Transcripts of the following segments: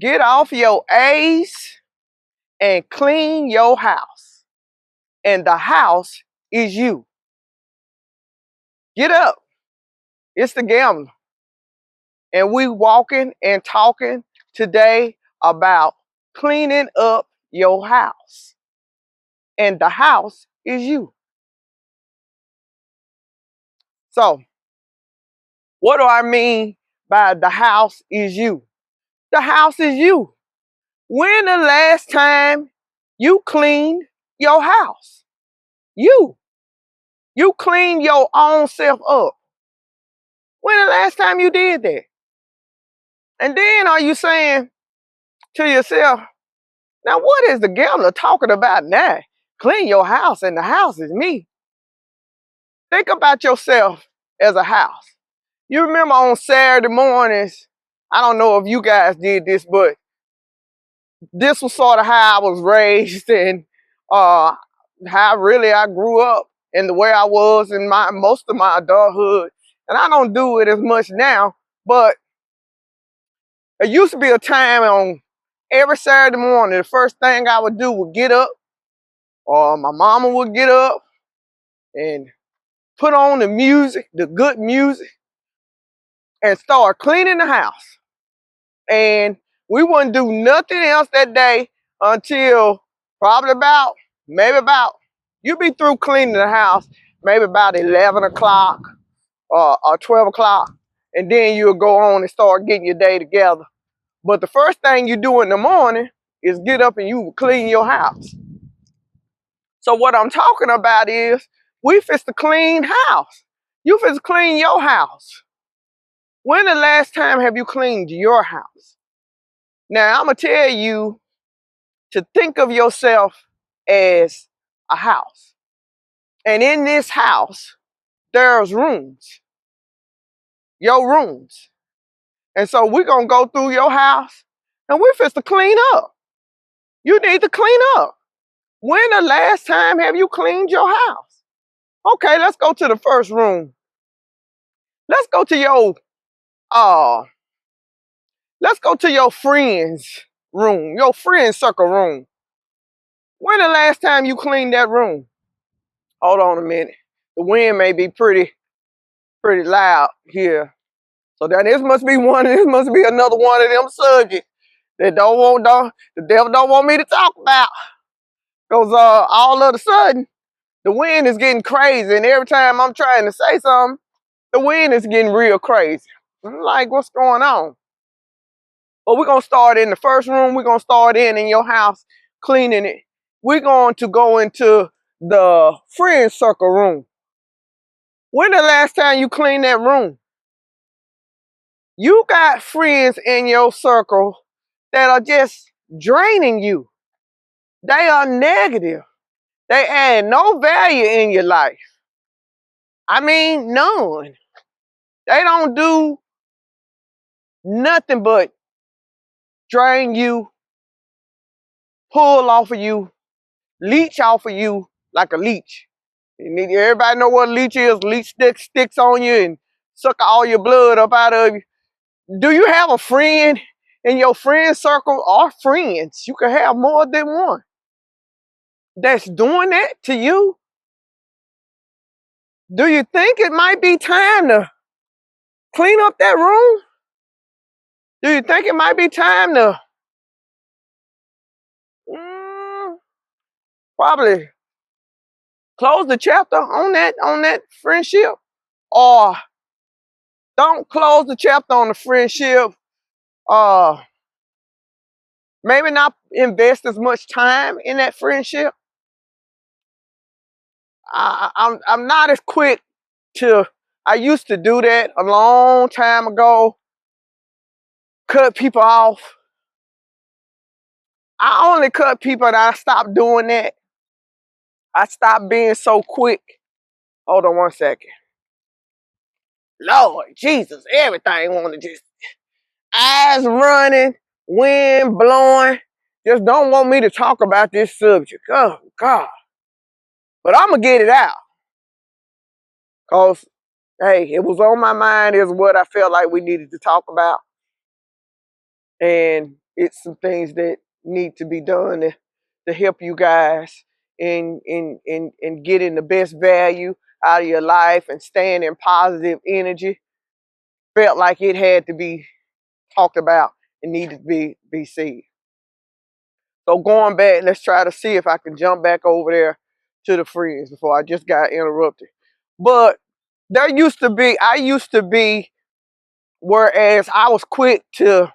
Get off your A's and clean your house. And the house is you. Get up. It's the gambler. And we walking and talking today about cleaning up your house. And the house is you. So, what do I mean by the house is you? The house is you. When the last time you cleaned your house? You. You cleaned your own self up. When the last time you did that? And then are you saying to yourself, now what is the gambler talking about now? Clean your house and the house is me. Think about yourself as a house. You remember on Saturday mornings, I don't know if you guys did this, but this was sort of how I was raised and how really I grew up and the way I was in most of my adulthood. And I don't do it as much now, but there used to be a time on every Saturday morning, the first thing I would do would get up, or my mama would get up and put on the music, the good music, and start cleaning the house. And we wouldn't do nothing else that day until probably you'd be through cleaning the house maybe about 11 o'clock or 12 o'clock. And then you'll go on and start getting your day together. But the first thing you do in the morning is get up and you clean your house. So what I'm talking about is we fix to clean house. You fix to clean your house. When the last time have you cleaned your house? Now I'm gonna tell you to think of yourself as a house. And in this house, there's rooms. Your rooms. And so we're gonna go through your house and we're fixed to clean up. You need to clean up. When the last time have you cleaned your house? Okay, let's go to the first room. Let's go to your friend's room, your friend circle room. When the last time you cleaned that room? Hold on a minute. The wind may be pretty loud here. So then this must be another one of them subjects that the devil don't want me to talk about. Because all of a sudden, the wind is getting crazy, and every time I'm trying to say something, the wind is getting real crazy. I'm like, what's going on? But we're going to start in the first room. We're going to start in your house, cleaning it. We're going to go into the friend circle room. When the last time you cleaned that room? You got friends in your circle that are just draining you. They are negative. They add no value in your life. I mean, none. They don't do nothing but drain you, pull off of you, leech off of you like a leech. Everybody know what a leech is. Leech sticks on you and suck all your blood up out of you. Do you have a friend in your friend circle or friends? You can have more than one that's doing that to you. Do you think it might be time to clean up that room? Do you think it might be time to probably close the chapter on that friendship? Or don't close the chapter on the friendship. Maybe not invest as much time in that friendship. I'm not as quick to. I used to do that a long time ago. Cut people off. I only cut people and I stopped doing that. I stopped being so quick. Hold on one second. Lord Jesus, everything wanna just eyes running, wind blowing. Just don't want me to talk about this subject. Oh God. But I'm gonna get it out. Cause hey, it was on my mind is what I felt like we needed to talk about. And It's some things that need to be done to help you guys in getting the best value out of your life and staying in positive energy. Felt like it had to be talked about and needed to be seen. So going back, let's try to see if I can jump back over there to the friends before I just got interrupted. But I used to be, whereas I was quick to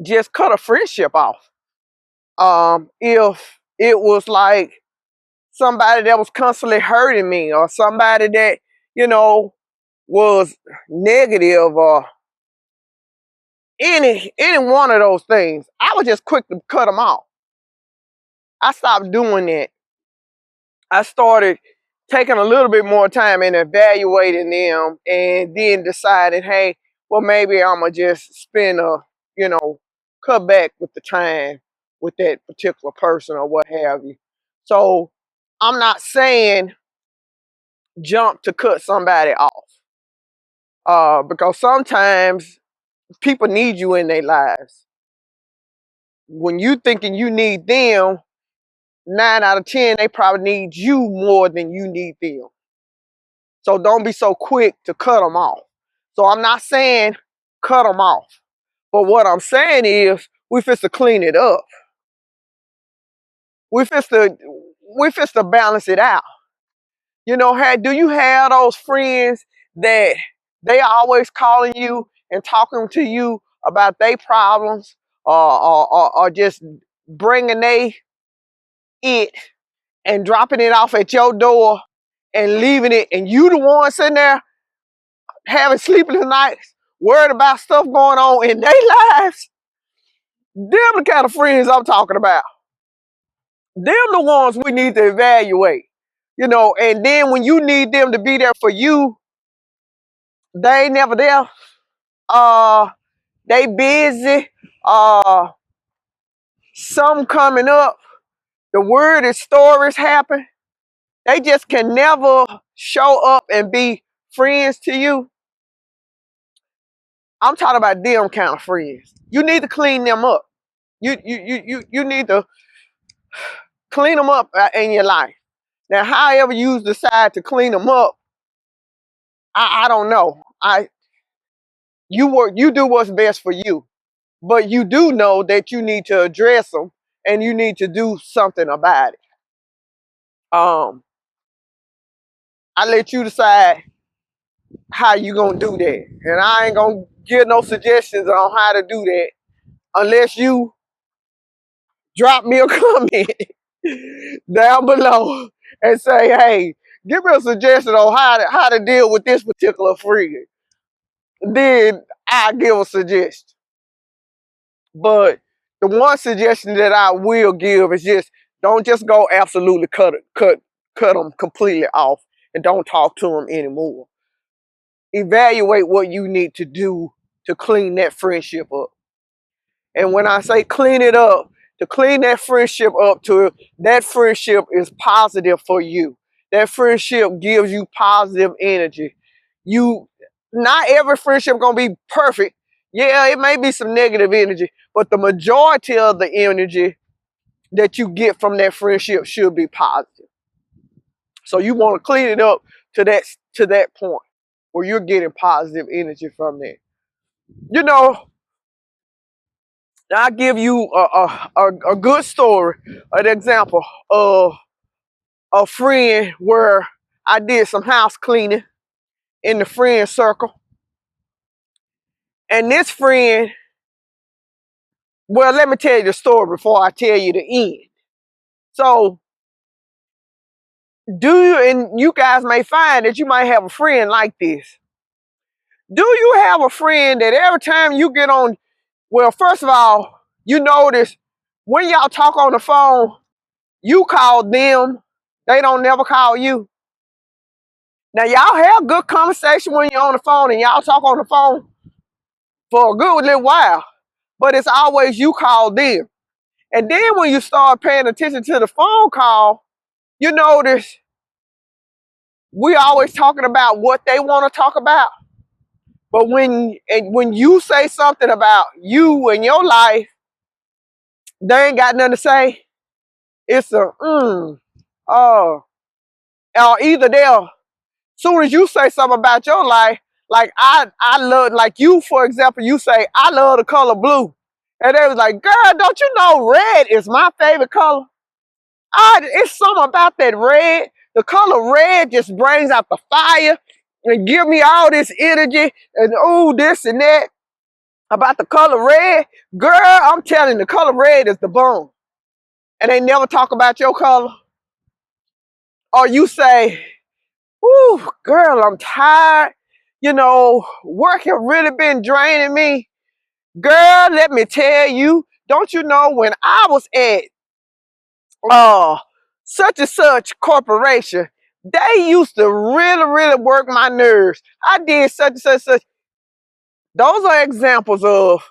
just cut a friendship off. If it was like somebody that was constantly hurting me or somebody that, you know, was negative or any one of those things, I was just quick to cut them off. I stopped doing that. I started taking a little bit more time and evaluating them and then decided, hey, well, maybe I'm going to just cut back with the time with that particular person or what have you. So I'm not saying jump to cut somebody off because sometimes people need you in their lives. When you thinking you need them, 9 out of 10, they probably need you more than you need them. So don't be so quick to cut them off. So I'm not saying cut them off. But what I'm saying is we fist to clean it up. We fist to balance it out. You know, do you have those friends that they always calling you and talking to you about their problems or just bringing it and dropping it off at your door and leaving it, and you the one sitting there having sleepless nights, worried about stuff going on in their lives? Them the kind of friends I'm talking about. Them the ones we need to evaluate. You know, and then when you need them to be there for you, they ain't never there. They busy. Something coming up. The word is stories happen. They just can never show up and be friends to you. I'm talking about them kind of friends. You need to clean them up. You need to clean them up in your life. Now, however you decide to clean them up, I don't know. You do what's best for you, but you do know that you need to address them and you need to do something about it. I let you decide how you gonna do that, and I ain't gonna give no suggestions on how to do that unless you drop me a comment down below and say, hey, give me a suggestion on how to deal with this particular friend. Then I give a suggestion. But the one suggestion that I will give is just don't just go absolutely cut them completely off and don't talk to them anymore. Evaluate what you need to do to clean that friendship up. And when I say clean it up, to clean that friendship up to that friendship is positive for you. That friendship gives you positive energy. Not every friendship gonna be perfect. Yeah, it may be some negative energy, but the majority of the energy that you get from that friendship should be positive. So you want to clean it up to that point where you're getting positive energy from that. You know, I'll give you a good story, an example of a friend where I did some house cleaning in the friend circle. And this friend, well, let me tell you the story before I tell you the end. So, and you guys may find that you might have a friend like this. Do you have a friend that every time you get on, well, first of all, you notice when y'all talk on the phone, you call them, they don't never call you. Now, y'all have good conversation when you're on the phone and y'all talk on the phone for a good little while, but it's always you call them. And then when you start paying attention to the phone call, you notice we always talking about what they want to talk about. But when you say something about you and your life, they ain't got nothing to say. It's a oh, or either they'll soon as you say something about your life, like I love, like you, for example, you say I love the color blue, and they was like, girl, don't you know red is my favorite color? It's something about that red. The color red just brings out the fire and give me all this energy and this and that about the color red. Girl, I'm telling you, the color red is the bomb. And they never talk about your color. Or you say, "Ooh, girl, I'm tired. You know, work have really been draining me." Girl, let me tell you, don't you know when I was at uh such and such corporation, they used to really, really work my nerves. I did such and such, such. Those are examples of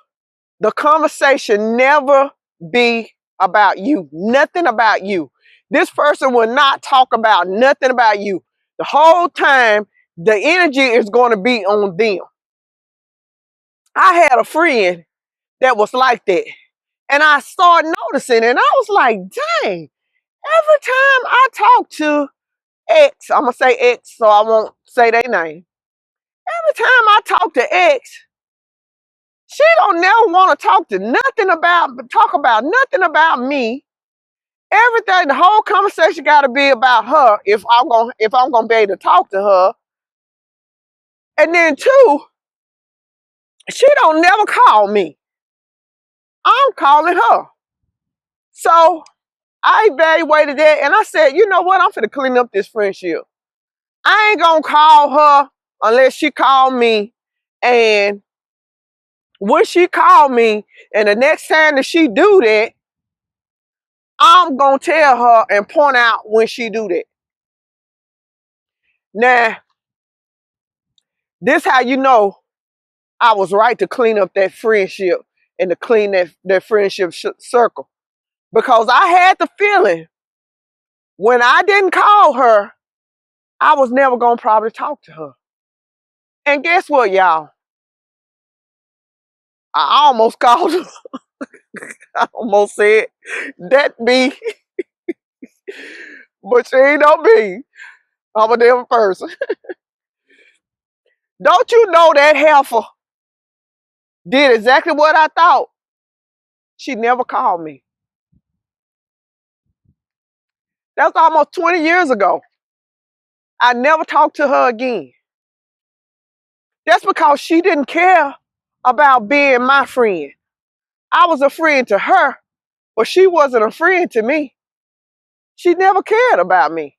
the conversation never be about you. Nothing about you. This person will not talk about nothing about you. The whole time, the energy is going to be on them. I had a friend that was like that. And I started noticing, and I was like, dang, every time I talk to X, I'm going to say X so I won't say their name. Every time I talk to X, she don't never want to talk about nothing about me. Everything, the whole conversation got to be about her if I'm gonna be able to talk to her. And then two, she don't never call me. I'm calling her. So I evaluated that and I said, you know what? I'm finna clean up this friendship. I ain't gonna call her unless she call me. And when she call me, and the next time that she do that, I'm gonna tell her and point out when she do that. Now, this how you know I was right to clean up that friendship and to clean that friendship circle. Because I had the feeling when I didn't call her, I was never going to probably talk to her. And guess what, y'all? I almost called her. I almost said, that be, but she ain't no me. I'm a different person. Don't you know that heifer did exactly what I thought? She never called me. That's almost 20 years ago. I never talked to her again. That's because she didn't care about being my friend. I was a friend to her, but she wasn't a friend to me. She never cared about me.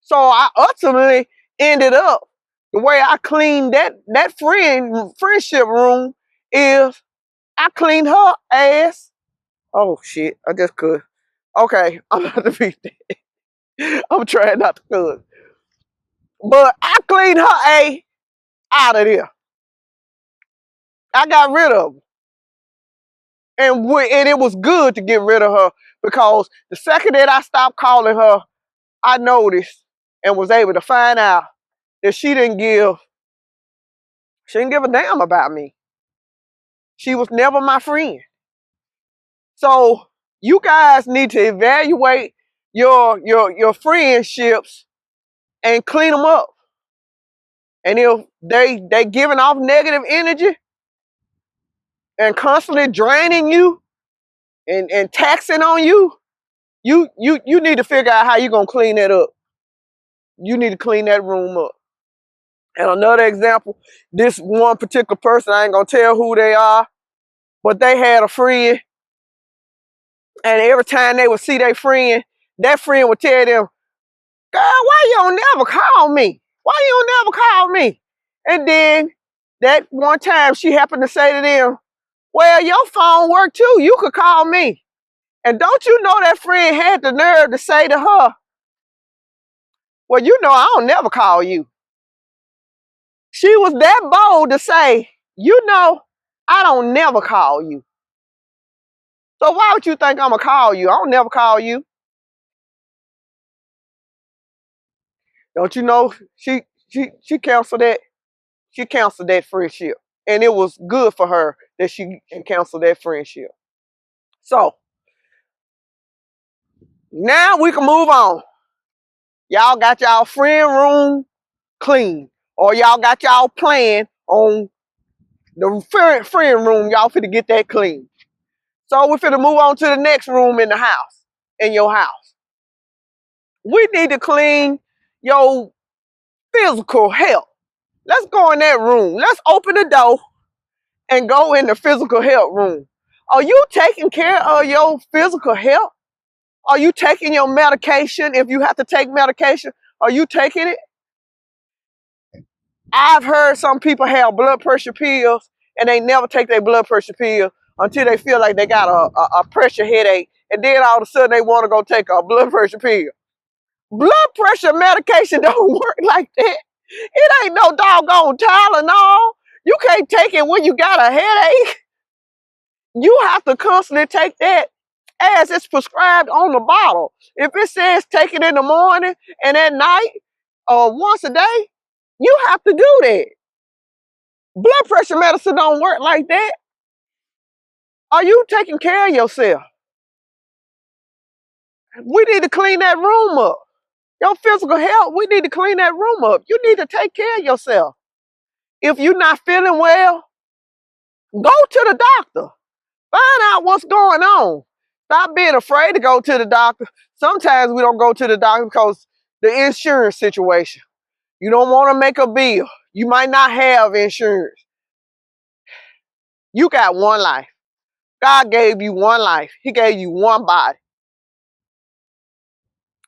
So I ultimately ended up the way I cleaned that friendship room is I cleaned her ass. Oh shit, I just could. Okay, I'm not to be that. I'm trying not to cuss. But I cleaned her A out of there. I got rid of her. And it was good to get rid of her because the second that I stopped calling her, I noticed and was able to find out that she didn't give a damn about me. She was never my friend. So you guys need to evaluate your friendships and clean them up. And if they giving off negative energy and constantly draining you and taxing on you, you need to figure out how you're gonna clean that up. You need to clean that room up. And another example, this one particular person, I ain't gonna tell who they are, but they had a friend, and every time they would see their friend, that friend would tell them, girl, why you don't never call me? Why you don't never call me? And then that one time she happened to say to them, well, your phone worked too. You could call me. And don't you know that friend had the nerve to say to her, well, you know, I don't never call you. She was that bold to say, you know, I don't never call you. So why would you think I'm going to call you? I don't never call you. Don't you know she canceled that? she canceled that friendship. And it was good for her that she canceled that friendship. So now we can move on. Y'all got y'all friend room clean. Or y'all got y'all plan on the friend room. Y'all finna get that clean. So we finna move on to the next room in the house, in your house. We need to clean your physical health. Let's go in that room. Let's open the door and go in the physical health room. Are you taking care of your physical health? Are you taking your medication? If you have to take medication, are you taking it? I've heard some people have blood pressure pills and they never take their blood pressure pill until they feel like they got a pressure headache. And then all of a sudden they want to go take a blood pressure pill. Blood pressure medication don't work like that. It ain't no doggone Tylenol. You can't take it when you got a headache. You have to constantly take that as it's prescribed on the bottle. If it says take it in the morning and at night or once a day, you have to do that. Blood pressure medicine don't work like that. Are you taking care of yourself? We need to clean that room up. Your physical health, we need to clean that room up. You need to take care of yourself. If you're not feeling well, go to the doctor. Find out what's going on. Stop being afraid to go to the doctor. Sometimes we don't go to the doctor because the insurance situation. You don't want to make a bill. You might not have insurance. You got one life. God gave you one life. He gave you one body.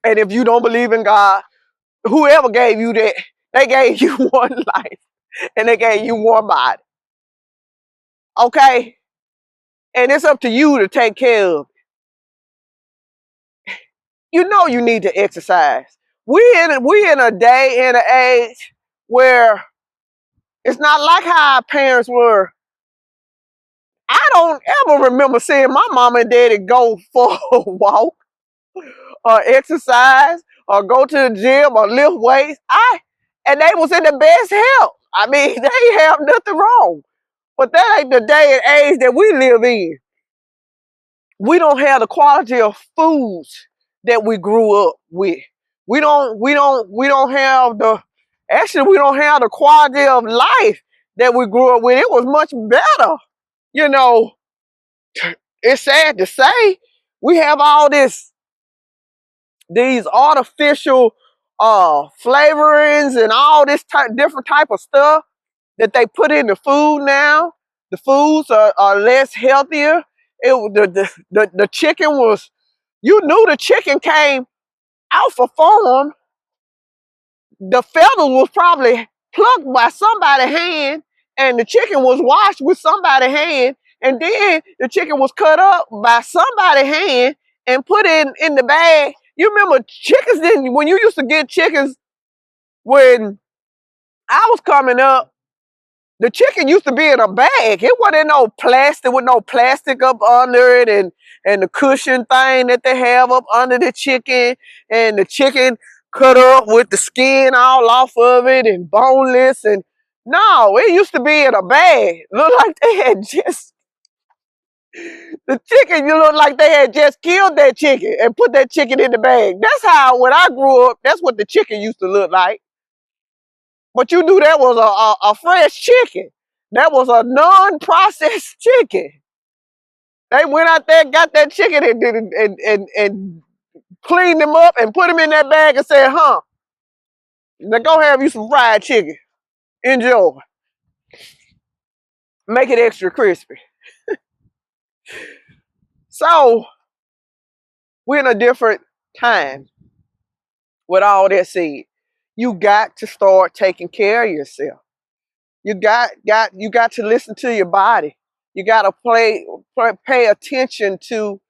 And if you don't believe in God, whoever gave you that, they gave you one life and they gave you one body. Okay? And it's up to you to take care of it. You know you need to exercise. We in a day and an age where it's not like how our parents were. I don't ever remember seeing my mom and daddy go for a walk or exercise or go to the gym or lift weights. And they was in the best health. I mean, they have nothing wrong. But that ain't the day and age that we live in. We don't have the quality of foods that we grew up with. We don't have the, actually we don't have the quality of life that we grew up with. It was much better. You know, it's sad to say we have all these artificial flavorings and all this different type of stuff that they put in the food now. The foods are less healthier. The chicken was, you knew the chicken came alpha form. The feathers was probably plucked by somebody's hand, and the chicken was washed with somebody's hand, and then the chicken was cut up by somebody's hand and put in the bag. You remember chickens didn't, when you used to get chickens when I was coming up, the chicken used to be in a bag. It wasn't no plastic, with no plastic up under it and the cushion thing that they have up under the chicken, and the chicken cut up with the skin all off of it and boneless. And no, it used to be in a bag. Looked like they had just, the chicken, you look like they had just killed that chicken and put that chicken in the bag. That's how, when I grew up, that's what the chicken used to look like. But you knew that was a fresh chicken. That was a non-processed chicken. They went out there, got that chicken and cleaned them up and put them in that bag and said, huh, now go have you some fried chicken. Enjoy. Make it extra crispy. So, we're in a different time with all that said. You got to start taking care of yourself. You got to listen to your body. You got to pay attention to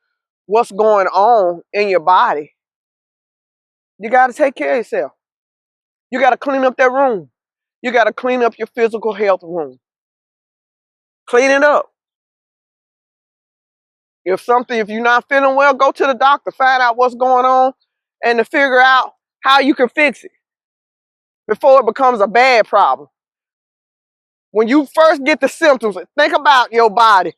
what's going on in your body. You got to take care of yourself. You got to clean up that room. You got to clean up your physical health room. Clean it up. If you're not feeling well, go to the doctor. Find out what's going on and to figure out how you can fix it before it becomes a bad problem. When you first get the symptoms, think about your body.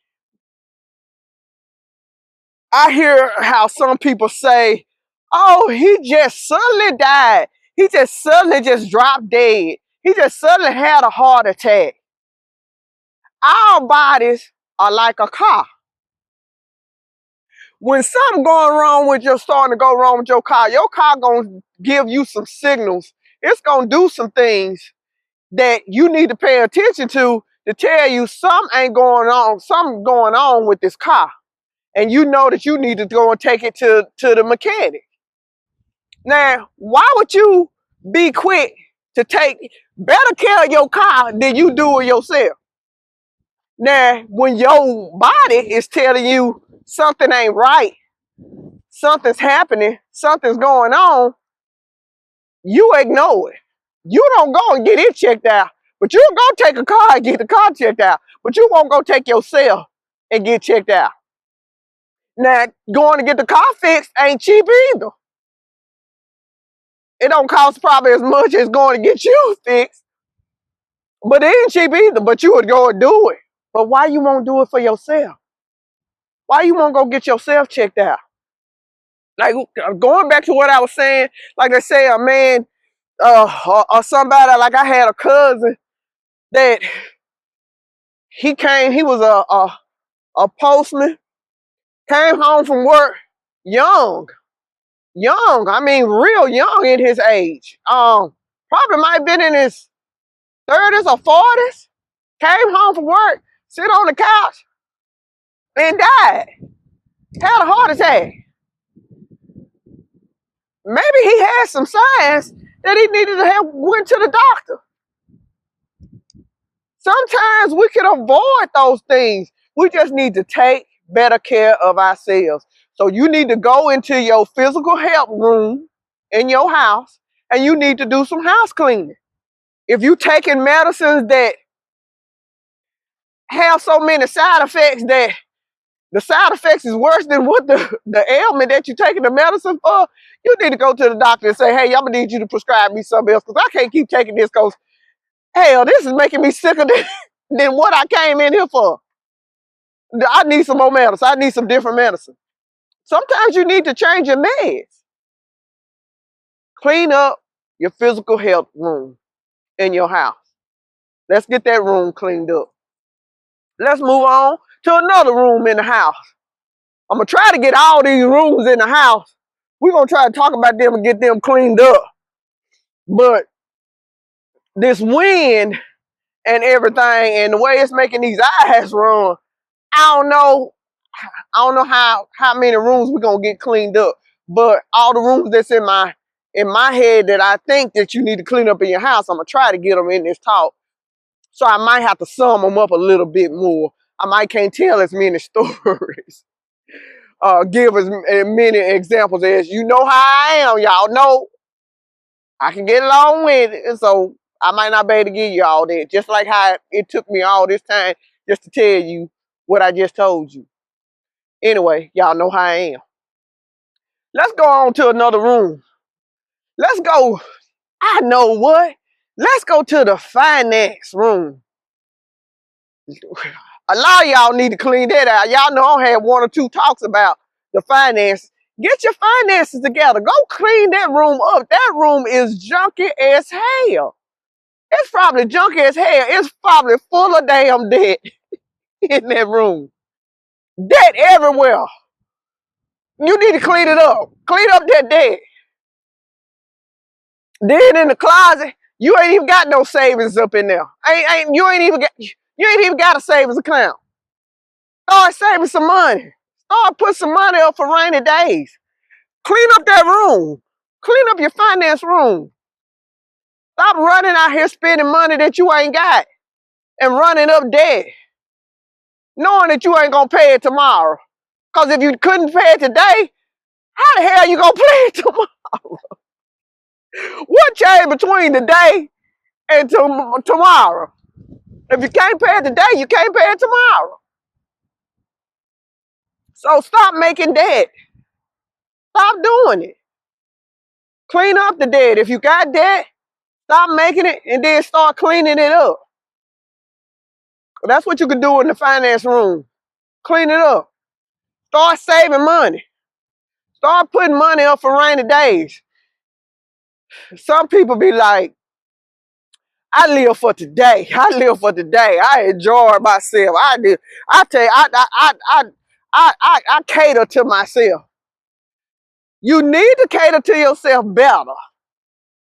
I hear how some people say, oh, he just suddenly died. He just suddenly just dropped dead. He just suddenly had a heart attack. Our bodies are like a car. When something going wrong with your starting to go wrong with your car gonna give you some signals. It's gonna do some things that you need to pay attention to tell you something going on with this car. And you know that you need to go and take it to the mechanic. Now, why would you be quick to take better care of your car than you do of yourself? Now, when your body is telling you something ain't right, something's happening, something's going on, you ignore it. You don't go and get it checked out, but you go take a car and get the car checked out, but you won't go take yourself and get checked out. Now, going to get the car fixed ain't cheap either. It don't cost probably as much as going to get you fixed, but it ain't cheap either, but you would go and do it. But why you won't do it for yourself? Why you won't go get yourself checked out? Like, going back to what I was saying, like I say, a man or somebody, like I had a cousin that he was a postman, came home from work young, I mean real young in his age. Probably might have been in his 30s or 40s, came home from work, sit on the couch, and died. Had a heart attack. Maybe he had some signs that he needed to have went to the doctor. Sometimes we can avoid those things. We just need to take better care of ourselves. So you need to go into your physical health room in your house and you need to do some house cleaning. If you're taking medicines that have so many side effects that the side effects is worse than what the ailment that you're taking the medicine for, you need to go to the doctor and say, hey, I'm gonna need you to prescribe me something else because I can't keep taking this because, hell, this is making me sicker than what I came in here for. I need some more medicine. I need some different medicine. Sometimes you need to change your meds. Clean up your physical health room in your house. Let's get that room cleaned up. Let's move on to another room in the house. I'm going to try to get all these rooms in the house. We're going to try to talk about them and get them cleaned up. But this wind and everything and the way it's making these eyes run, I don't know how many rooms we're going to get cleaned up. But all the rooms that's in my head that I think that you need to clean up in your house, I'm going to try to get them in this talk. So I might have to sum them up a little bit more. I might can't tell as many stories. Give as many examples as you know how I am. Y'all know I can get along with it. So I might not be able to give you all that. Just like how it took me all this time just to tell you what I just told you. Anyway, y'all know how I am. Let's go on to another room. Let's go. I know what. Let's go to the finance room. A lot of y'all need to clean that out. Y'all know I had one or two talks about the finance. Get your finances together. Go clean that room up. That room is junky as hell. It's probably junky as hell. It's probably full of damn debt in that room. Debt everywhere. You need to clean it up. Clean up that debt. Then in the closet, you ain't even got no savings up in there. You ain't even got a savings account. Start saving some money. Start putting some money up for rainy days. Clean up that room. Clean up your finance room. Stop running out here spending money that you ain't got and running up debt, knowing that you ain't gonna pay it tomorrow. Because if you couldn't pay it today, how the hell you gonna pay it tomorrow? What changed between today and tomorrow? If you can't pay it today, you can't pay it tomorrow. So stop making debt. Stop doing it. Clean up the debt. If you got debt, stop making it and then start cleaning it up. That's what you could do in the finance room. Clean it up. Start saving money. Start putting money up for rainy days. Some people be like, I live for today. I live for today. I enjoy myself. I do. I tell you, I cater to myself. You need to cater to yourself better.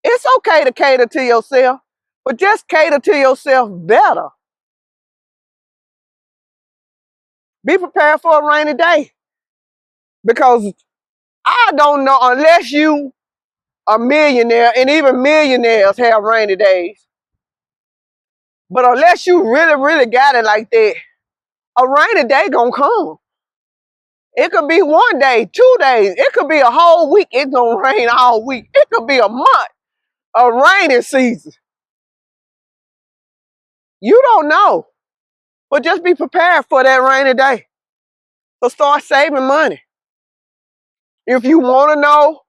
It's okay to cater to yourself, but just cater to yourself better. Be prepared for a rainy day. Because I don't know, unless you a millionaire, and even millionaires have rainy days. But unless you really, really got it like that, a rainy day gonna come. It could be one day, 2 days. It could be a whole week. It's gonna rain all week. It could be a month, a rainy season. You don't know. But just be prepared for that rainy day. So start saving money. If you want to know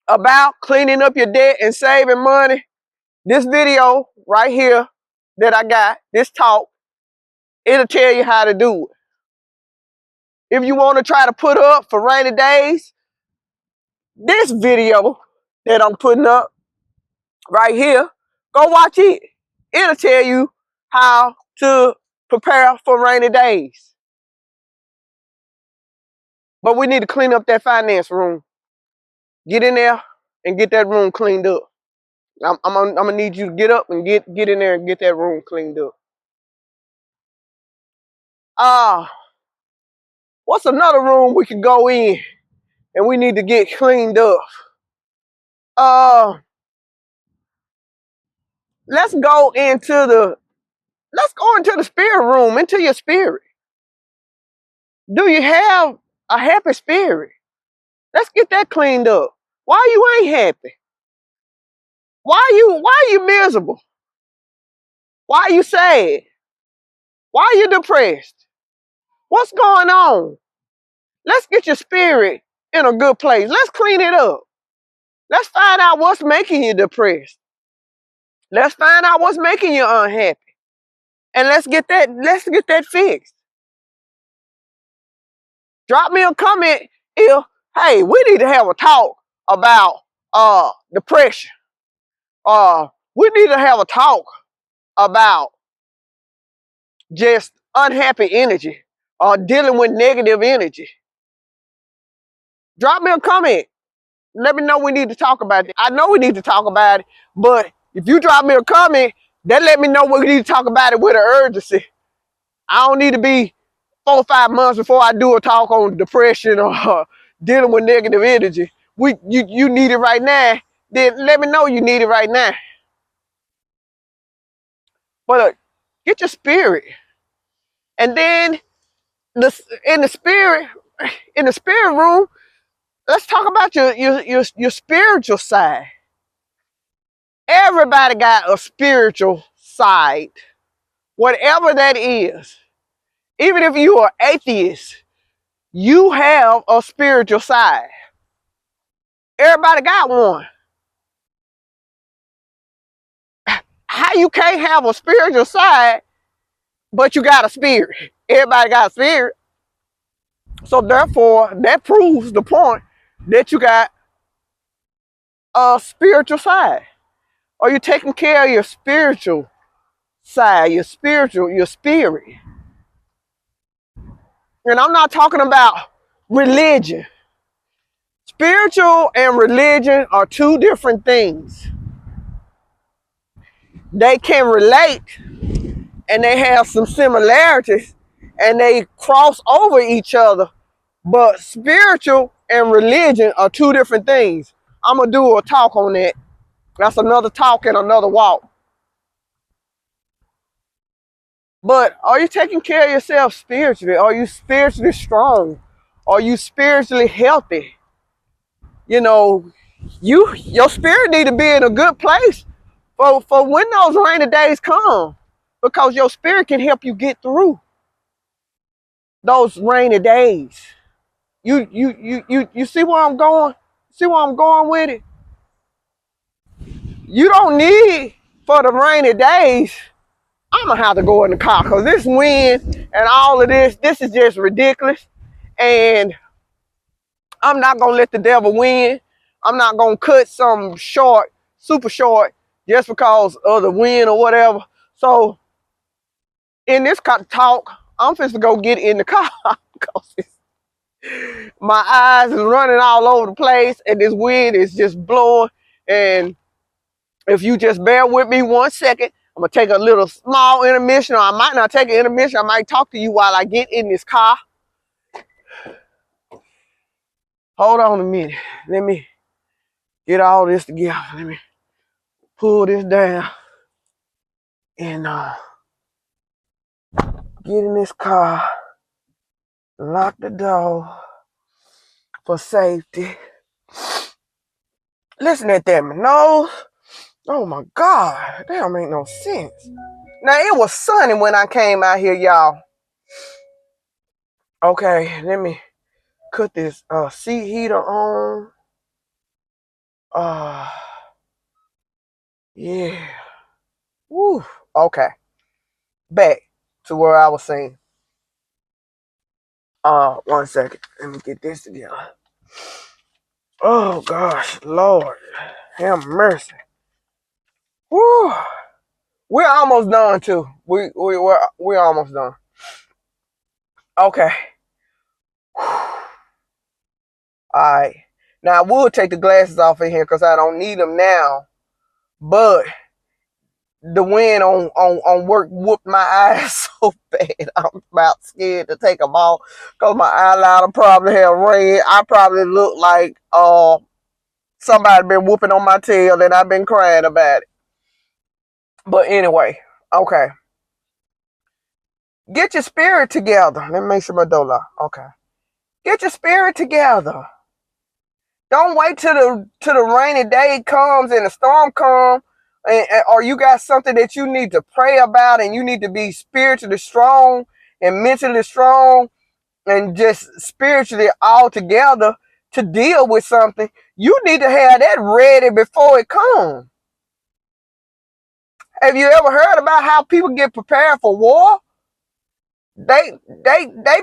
about cleaning up your debt and saving money, this video right here that I got, this talk, it'll tell you how to do it. If you want to try to put up for rainy days, this video that I'm putting up right here, go watch it. It'll tell you how to prepare for rainy days. But we need to clean up that finance room. Get in there and get that room cleaned up. I'm gonna need you to get up and get in there and get that room cleaned up. What's another room we can go in and we need to get cleaned up? Let's go into the spirit room, into your spirit. Do you have a happy spirit? Let's get that cleaned up. Why you ain't happy? Why you miserable? Why you sad? Why you depressed? What's going on? Let's get your spirit in a good place. Let's clean it up. Let's find out what's making you depressed. Let's find out what's making you unhappy. And let's get that fixed. Drop me a comment if, hey, we need to have a talk about depression. We need to have a talk about just unhappy energy or dealing with negative energy. Drop me a comment. Let me know we need to talk about it. I know we need to talk about it, but if you drop me a comment, that let me know we need to talk about it with an urgency. I don't need to be 4 or 5 months before I do a talk on depression or dealing with negative energy. You need it right now, then let me know you need it right now. But get your spirit. And then in the spirit room, let's talk about your spiritual side. Everybody got a spiritual side, whatever that is. Even if you are atheist, you have a spiritual side. Everybody got one. How you can't have a spiritual side, but you got a spirit? Everybody got a spirit. So therefore, that proves the point that you got a spiritual side. Are you taking care of your spiritual side, your spirit? And I'm not talking about religion. Spiritual and religion are two different things. They can relate and they have some similarities and they cross over each other, but spiritual and religion are two different things. I'm gonna do a talk on that. That's another talk and another walk. But are you taking care of yourself spiritually? Are you spiritually strong? Are you spiritually healthy? You know, your spirit need to be in a good place for when those rainy days come, because your spirit can help you get through those rainy days. You see where I'm going? See where I'm going with it? You don't need for the rainy days I'm gonna have to go in the car because this wind and all of this is just ridiculous. And I'm not gonna let the devil win. I'm not gonna cut some short, super short, just because of the wind or whatever. So in this talk, I'm supposed to go get in the car because my eyes is running all over the place and this wind is just blowing. And if you just bear with me 1 second, I'm gonna take a little small intermission, or I might not take an intermission. I might talk to you while I get in this car. Hold on a minute. Let me get all this together. Let me pull this down and get in this car. Lock the door for safety. Listen at that, man. No. Oh my God. That don't make no sense. Now, it was sunny when I came out here, y'all. Okay, let me cut this seat heater on. Yeah. Woo. Okay. Back to where I was saying. 1 second. Let me get this together. Oh gosh, Lord. Have mercy. Woo. We're almost done too. We're almost done. Okay. Alright. Now I will take the glasses off of here because I don't need them now. But the wind on work whooped my eyes so bad. I'm about scared to take them off because my eyeliner probably have red. I probably look like somebody been whooping on my tail and I've been crying about it. But anyway, okay. Get your spirit together. Let me make sure my door locked. Okay. Get your spirit together. Don't wait till the rainy day comes and the storm comes, or you got something that you need to pray about and you need to be spiritually strong and mentally strong and just spiritually all together to deal with something. You need to have that ready before it comes. Have you ever heard about how people get prepared for war? They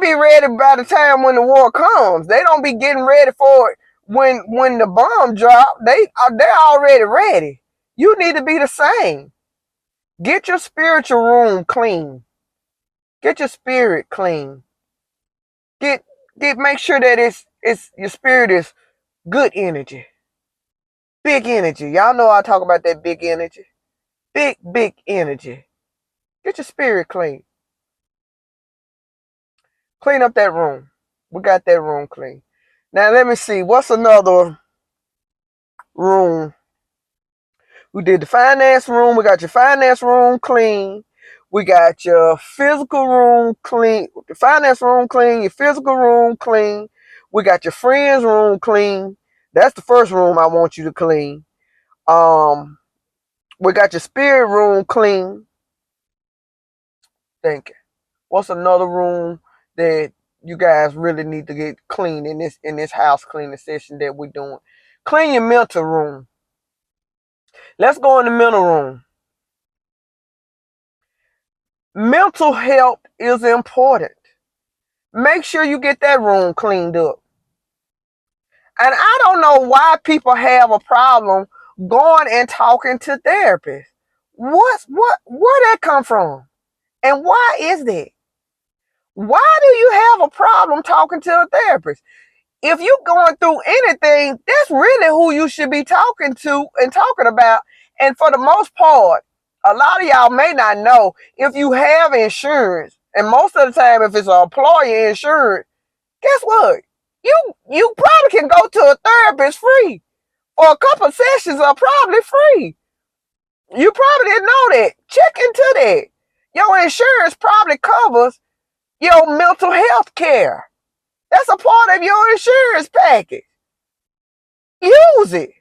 be ready by the time when the war comes. They don't be getting ready for it when the bomb drop. They're already ready. You need to be the same. Get your spiritual room clean. Get your spirit clean. Get make sure that it's your spirit is good energy. Big energy. Y'all know I talk about that big energy. Big energy. Get your spirit clean. Clean up that room. We got that room clean. Now let me see. What's another room? We did the finance room. We got your finance room clean. We got your physical room clean. The finance room clean. Your physical room clean. We got your friends room clean. That's the first room I want you to clean. We got your spirit room clean. Thank you. What's another room that you guys really need to get clean in this house cleaning session that we're doing? Clean your mental room. Let's go in the mental room. Mental health is important. Make sure you get that room cleaned up. And I don't know why people have a problem going and talking to therapists. Where that come from? And why is that? Why do you have a problem talking to a therapist? If you're going through anything, that's really who you should be talking to and talking about. And for the most part, a lot of y'all may not know, if you have insurance, and most of the time if it's an employer insurance, guess what? You probably can go to a therapist free, or a couple of sessions are probably free. You probably didn't know that. Check into that. Your insurance probably covers your mental health care. That's a part of your insurance package. Use it.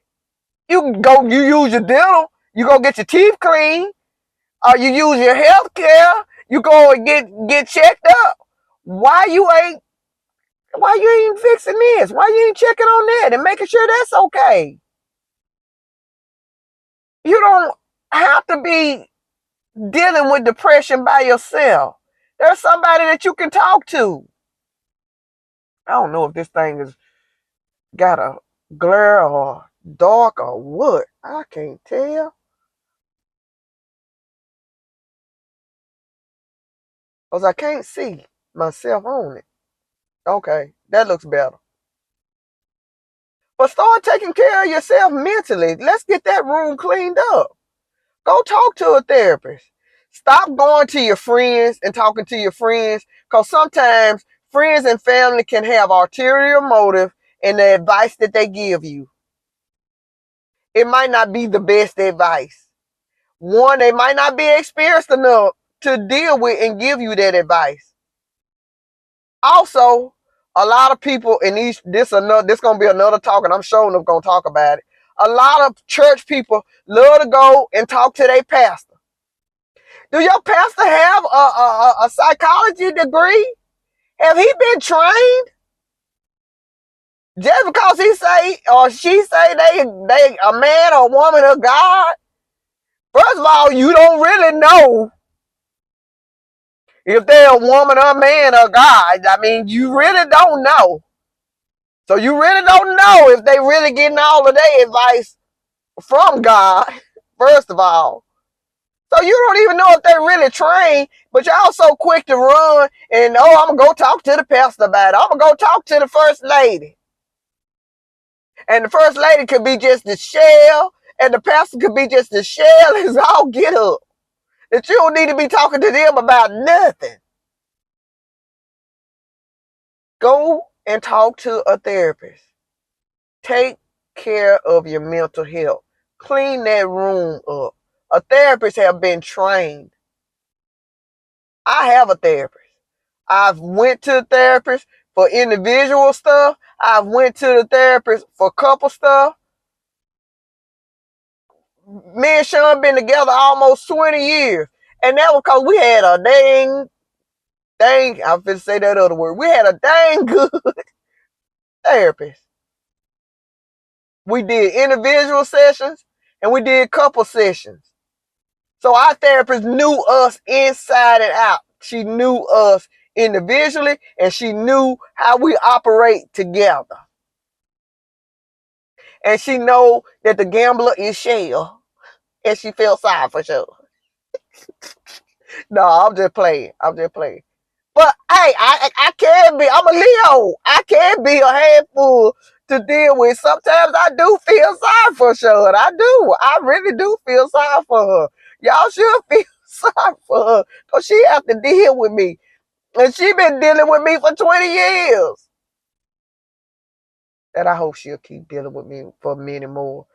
You use your dental, you go get your teeth clean, or you use your health care, you go and get checked up. Why you ain't fixing this? Why you ain't checking on that and making sure that's okay? You don't have to be dealing with depression by yourself. There's somebody that you can talk to. I don't know if this thing has got a glare or dark or what. I can't tell. Because I can't see myself on it. Okay, that looks better. But start taking care of yourself mentally. Let's get that room cleaned up. Go talk to a therapist. Stop going to your friends and talking to your friends, because sometimes friends and family can have ulterior motive in the advice that they give you. It might not be the best advice. One, they might not be experienced enough to deal with and give you that advice. Also, a lot of people in this gonna be another talk, and I'm sure they're gonna talk about it. A lot of church people love to go and talk to their pastor. Do your pastor have a psychology degree? Have he been trained? Just because he say or she say they a man or woman of God? First of all, you don't really know if they're a woman or a man of God. I mean, you really don't know. So you really don't know if they really getting all of their advice from God, first of all. So you don't even know if they're really trained, but y'all so quick to run and, oh, I'm going to go talk to the pastor about it. I'm going to go talk to the first lady. And the first lady could be just the shell, and the pastor could be just the shell. It's all get up. That you don't need to be talking to them about nothing. Go and talk to a therapist. Take care of your mental health. Clean that room up. A therapist have been trained. I have a therapist. I've went to the therapist for individual stuff. I've went to the therapist for couple stuff. Me and Sean been together almost 20 years. And that was because we had a I'm finna say that other word. We had a dang good therapist. We did individual sessions and we did couple sessions. So our therapist knew us inside and out. She knew us individually and she knew how we operate together. And she know that the gambler is Shell. And she felt sorry for sure. No, I'm just playing. But hey, I can be, I'm a Leo. I can be a handful to deal with. Sometimes I do feel sorry for Sean. I do. I really do feel sorry for her. Y'all should feel sorry for her. Because she have to deal with me. And she been dealing with me for 20 years. And I hope she'll keep dealing with me for many more.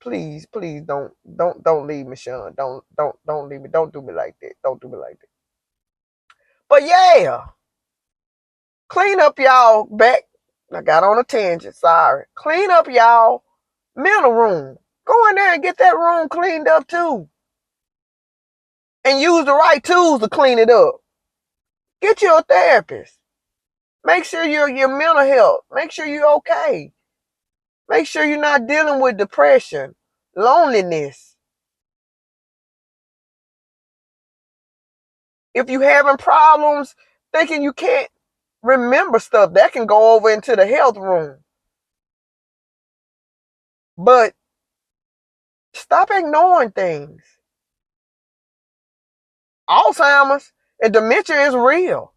Please, please don't leave me, Sean. Don't leave me. Don't do me like that. Don't do me like that. But yeah. Clean up y'all back. I got on a tangent, sorry. Clean up y'all mental room. Go in there and get that room cleaned up too. And use the right tools to clean it up. Get you a therapist. Make sure your mental health. Make sure you're okay. Make sure you're not dealing with depression, loneliness. If you're having problems thinking you can't remember stuff, that can go over into the health room. But stop ignoring things. Alzheimer's and dementia is real.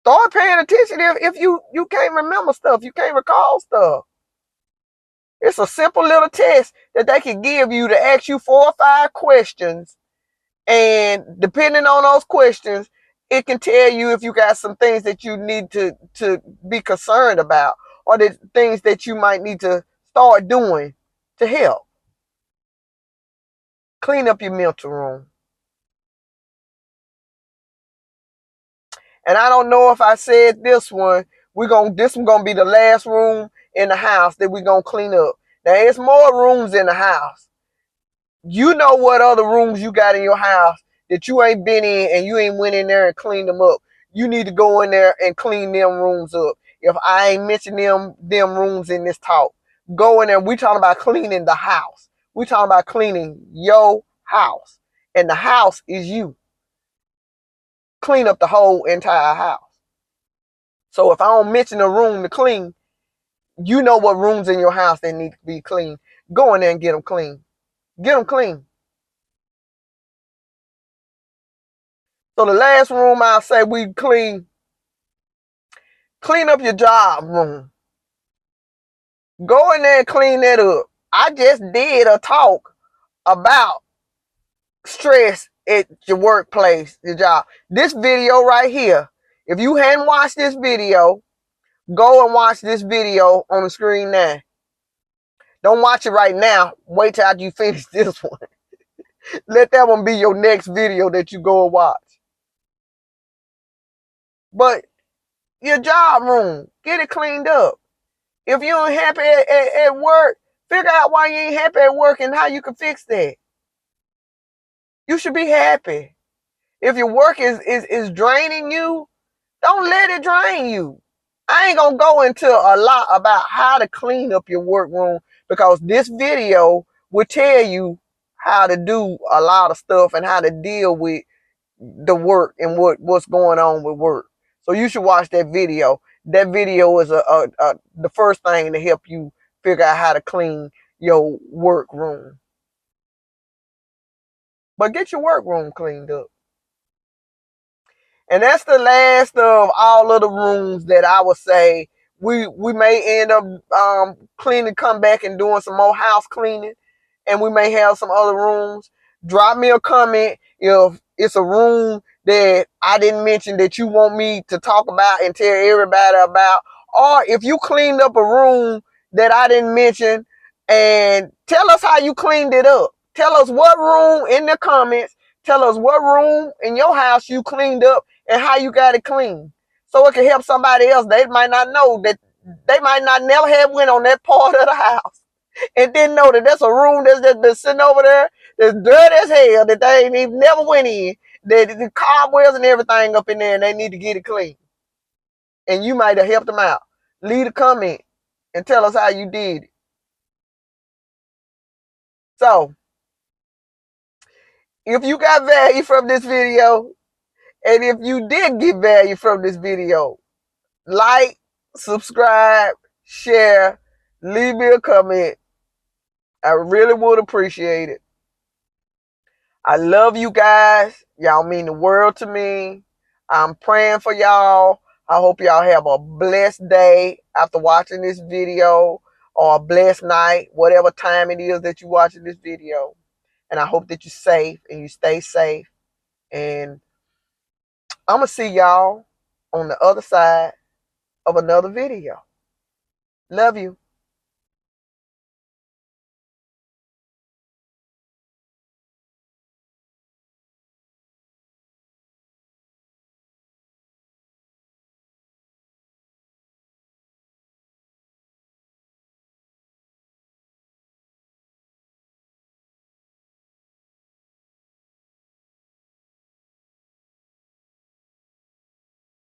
Start paying attention if you can't remember stuff, you can't recall stuff. It's a simple little test that they can give you to ask you 4 or 5 questions. And depending on those questions, it can tell you if you got some things that you need to be concerned about, or the things that you might need to start doing to help. Clean up your mental room. And I don't know if I said this one. This one gonna be the last room in the house that we're gonna clean up. There's more rooms in the house. You know what other rooms you got in your house that you ain't been in and you ain't went in there and cleaned them up. You need to go in there and clean them rooms up. If I ain't mentioned them rooms in this talk, go in there. We talking about cleaning the house. We talking about cleaning your house. And the house is you. Clean up the whole entire house. So if I don't mention a room to clean, you know what rooms in your house that need to be clean. Go in there and get them clean. Get them clean. So the last room I say we clean up your job room. Go in there and clean that up. I just did a talk about stress at your workplace, your job. This video right here, if you hadn't watched this video, go and watch this video on the screen now. Don't watch it right now. Wait till after you finish this one. Let that one be your next video that you go and watch. But your job room, get it cleaned up. If you ain't happy at work, figure out why you ain't happy at work and how you can fix that. You should be happy. If your work is draining you, don't let it drain you. I ain't gonna go into a lot about how to clean up your workroom because this video will tell you how to do a lot of stuff and how to deal with the work and what's going on with work. So you should watch that video. That video is the first thing to help you figure out how to clean your workroom. But get your workroom cleaned up. And that's the last of all of the rooms that I would say we may end up cleaning, come back and doing some more house cleaning, and we may have some other rooms. Drop me a comment if it's a room that I didn't mention that you want me to talk about and tell everybody about, or if you cleaned up a room that I didn't mention, and tell us how you cleaned it up. Tell us what room in the comments. Tell us what room in your house you cleaned up and how you got it clean. So it can help somebody else. They might not know that, they might not never have went on that part of the house and didn't know that there's a room that's just sitting over there that's dirty as hell that they ain't even never went in. That the cobwebs and everything up in there and they need to get it clean. And you might have helped them out. Leave a comment and tell us how you did it. So if you got value from this video, and if you did get value from this video, like, subscribe, share, leave me a comment. I really would appreciate it. I love you guys. Y'all mean the world to me. I'm praying for y'all. I hope y'all have a blessed day after watching this video, or a blessed night, whatever time it is that you're watching this video. And I hope that you're safe and you stay safe. And I'm going to see y'all on the other side of another video. Love you.